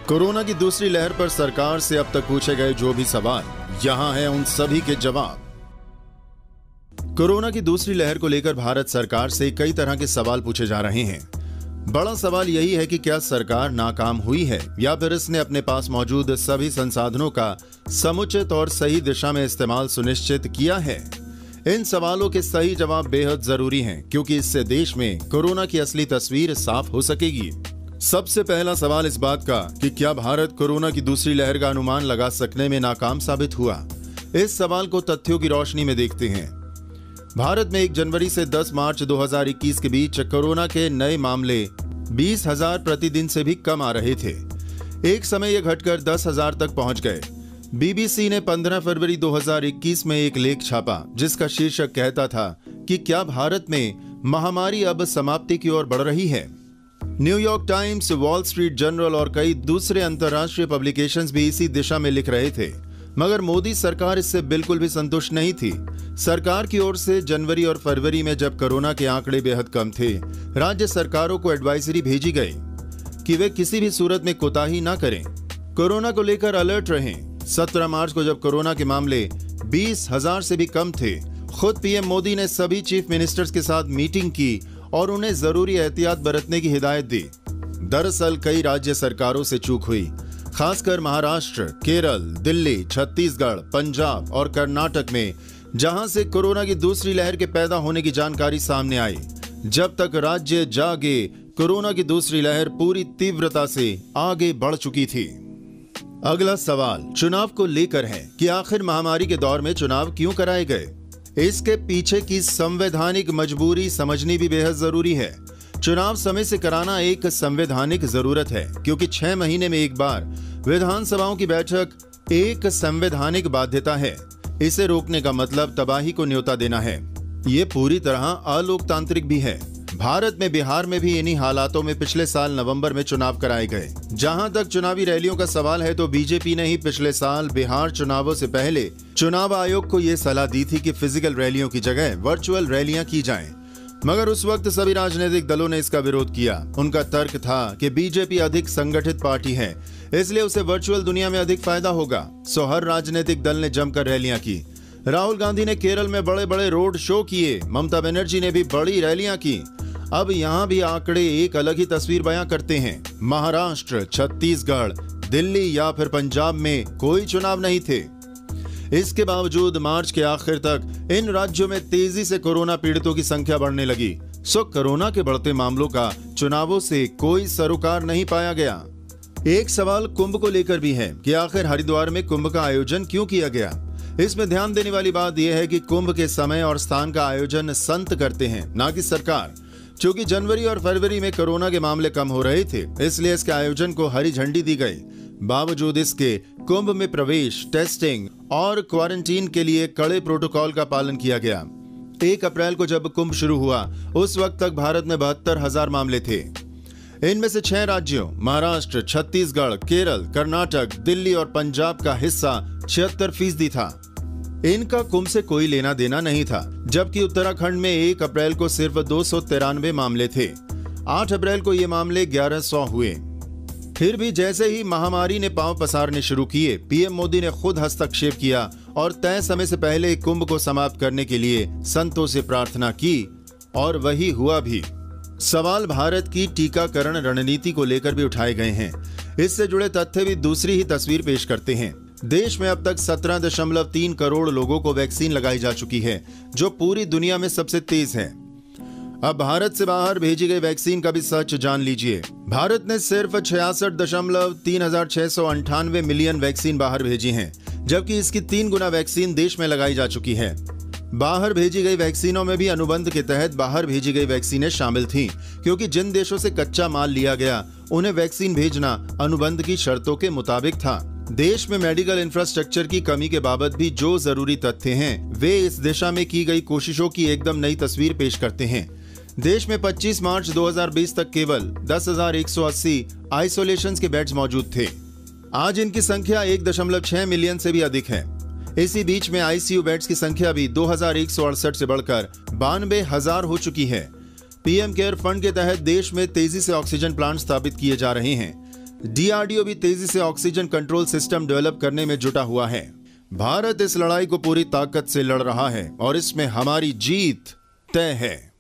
Corona की दूसरी लहर पर सरकार से अब तक पूछे गए जो भी सवाल, यहां है उन सभी के जवाब। कोरोना की दूसरी लहर को लेकर भारत सरकार से कई तरह के सवाल पूछे जा रहे हैं। बड़ा सवाल यही है कि क्या सरकार नाकाम हुई है या फिर इसने अपने पास मौजूद सभी संसाधनों का समुचित और सही दिशा में इस्तेमाल सुनिश्चित किया है। इन सवालों के सही जवाब बेहद जरूरी हैं, क्योंकि इससे देश में कोरोना की असली तस्वीर साफ हो सकेगी। सबसे पहला सवाल इस बात का कि क्या भारत कोरोना की दूसरी लहर का अनुमान लगा सकने में नाकाम साबित हुआ। इस सवाल को तथ्यों की रोशनी में देखते हैं। भारत में 1 जनवरी से 10 मार्च 2021 के बीच कोरोना के नए मामले 20,000 प्रतिदिन से भी कम आ रहे थे। एक समय यह घटकर 10,000 तक पहुंच गए। बीबीसी ने 15 फरवरी 2021 में एक लेख छापा, जिसका शीर्षक कहता था कि क्या भारत में महामारी अब समाप्ति की ओर बढ़ रही है। New York times, wall street journal और कई दूसरे अंतर्राष्ट्रीय पब्लिकेशंस भी इसी दिशा में लिख रहे थे, मगर मोदी सरकार इससे बिल्कुल भी संतुष्ट नहीं थी। सरकार की ओर से जनवरी और फरवरी में जब कोरोना के आंकड़े बेहद कम थे, राज्य सरकारों को एडवाइजरी भेजी गई कि वे किसी भी सूरत में कोताही न करें, कोरोना को लेकर अलर्ट रहें। 17 मार्च को जब कोरोना के मामले 20,000 से भी कम थे, खुद पीएम मोदी ने सभी चीफ मिनिस्टर्स के साथ मीटिंग की और उन्हें जरूरी एहतियात बरतने की हिदायत दी। दरअसल कई राज्य सरकारों से चूक हुई, खासकर महाराष्ट्र, केरल, दिल्ली, छत्तीसगढ़, पंजाब और कर्नाटक में, जहां से कोरोना की दूसरी लहर के पैदा होने की जानकारी सामने आई। जब तक राज्य जागे, कोरोना की दूसरी लहर पूरी तीव्रता से आगे बढ़ चुकी थी। अगला सवाल चुनाव को लेकर है कि आखिर महामारी के दौर में चुनाव क्यों कराए गए। इसके पीछे की संवैधानिक मजबूरी समझनी भी बेहद जरूरी है। चुनाव समय से कराना एक संवैधानिक जरूरत है, क्योंकि 6 महीने में एक बार विधानसभाओं की बैठक एक संवैधानिक बाध्यता है। इसे रोकने का मतलब तबाही को न्योता देना है। ये पूरी तरह अलोकतांत्रिक भी है। भारत में बिहार में भी इन्हीं हालातों में पिछले साल नवंबर में चुनाव कराए गए। जहां तक चुनावी रैलियों का सवाल है, तो बीजेपी ने ही पिछले साल बिहार चुनावों से पहले चुनाव आयोग को यह सलाह दी थी कि फिजिकल रैलियों की जगह वर्चुअल रैलियां की जाएं। मगर उस वक्त सभी राजनीतिक दलों ने इसका विरोध किया। उनका तर्क था कि बीजेपी अधिक संगठित पार्टी है, इसलिए उसे वर्चुअल दुनिया में अधिक फायदा होगा। सो हर राजनीतिक दल ने जमकर रैलियां की। राहुल गांधी ने केरल में बड़े बड़े रोड शो किए, ममता बनर्जी ने भी बड़ी रैलियां की। अब यहाँ भी आंकड़े एक अलग ही तस्वीर बयां करते हैं। महाराष्ट्र, छत्तीसगढ़, दिल्ली या फिर पंजाब में कोई चुनाव नहीं थे। इसके बावजूद मार्च के आखिर तक इन राज्यों में तेजी से कोरोना पीड़ितों की संख्या बढ़ने लगी। सो कोरोना के बढ़ते मामलों का चुनावों से कोई सरोकार नहीं पाया गया। एक सवाल कुंभ को लेकर भी है कि आखिर हरिद्वार में कुंभ का आयोजन क्यों किया गया। इसमें ध्यान देने वाली बात यह है कि कुंभ के समय और स्थान का आयोजन संत करते हैं, ना कि सरकार। क्योंकि जनवरी और फरवरी में कोरोना के मामले कम हो रहे थे, इसलिए इसके आयोजन को हरी झंडी दी गई। बावजूद इसके कुंभ में प्रवेश, टेस्टिंग और क्वारंटीन के लिए कड़े प्रोटोकॉल का पालन किया गया। 1 अप्रैल को जब कुंभ शुरू हुआ, उस वक्त तक भारत में 72,000 मामले थे। इनमें से 6 राज्यों महाराष्ट्र, छत्तीसगढ़, केरल, कर्नाटक, दिल्ली और पंजाब का हिस्सा 76% था। इनका कुंभ से कोई लेना देना नहीं था, जबकि उत्तराखंड में 1 अप्रैल को सिर्फ 293 मामले थे। 8 अप्रैल को ये मामले 1100 हुए। फिर भी जैसे ही महामारी ने पांव पसारने शुरू किए, पीएम मोदी ने खुद हस्तक्षेप किया और तय समय से पहले कुंभ को समाप्त करने के लिए संतों से प्रार्थना की, और वही हुआ भी। सवाल भारत की टीकाकरण रणनीति को लेकर भी उठाए गए हैं। इससे जुड़े तथ्य भी दूसरी ही तस्वीर पेश करते हैं। देश में अब तक 17.3 करोड़ लोगों को वैक्सीन लगाई जा चुकी है, जो पूरी दुनिया में सबसे तेज है। अब भारत से बाहर भेजी गई वैक्सीन का भी सच जान लीजिए। भारत ने सिर्फ 66.3698 मिलियन वैक्सीन बाहर भेजी हैं, जबकि इसकी 3 गुना वैक्सीन देश में लगाई जा चुकी है। बाहर भेजी गई वैक्सीनों में भी अनुबंध के तहत बाहर भेजी गई वैक्सीनें शामिल थीं, क्योंकि जिन देशों से कच्चा माल लिया गया, उन्हें वैक्सीन भेजना अनुबंध की शर्तों के मुताबिक था। देश में मेडिकल इंफ्रास्ट्रक्चर की कमी के बाबत भी जो जरूरी तथ्य हैं, वे इस दिशा में की गई कोशिशों की एकदम नई तस्वीर पेश करते हैं। देश में 25 मार्च 2020 तक केवल 10,180 आइसोलेशन के बेड्स मौजूद थे। आज इनकी संख्या 1.6 मिलियन से भी अधिक है। इसी बीच में आईसीयू बेड्स की संख्या भी 2,168 से बढ़कर 92,000 हो चुकी है। पीएम केयर फंड के तहत देश में तेजी से ऑक्सीजन प्लांट स्थापित किए जा रहे हैं। डीआरडीओ भी तेजी से ऑक्सीजन कंट्रोल सिस्टम डेवलप करने में जुटा हुआ है। भारत इस लड़ाई को पूरी ताकत से लड़ रहा है और इसमें हमारी जीत तय है।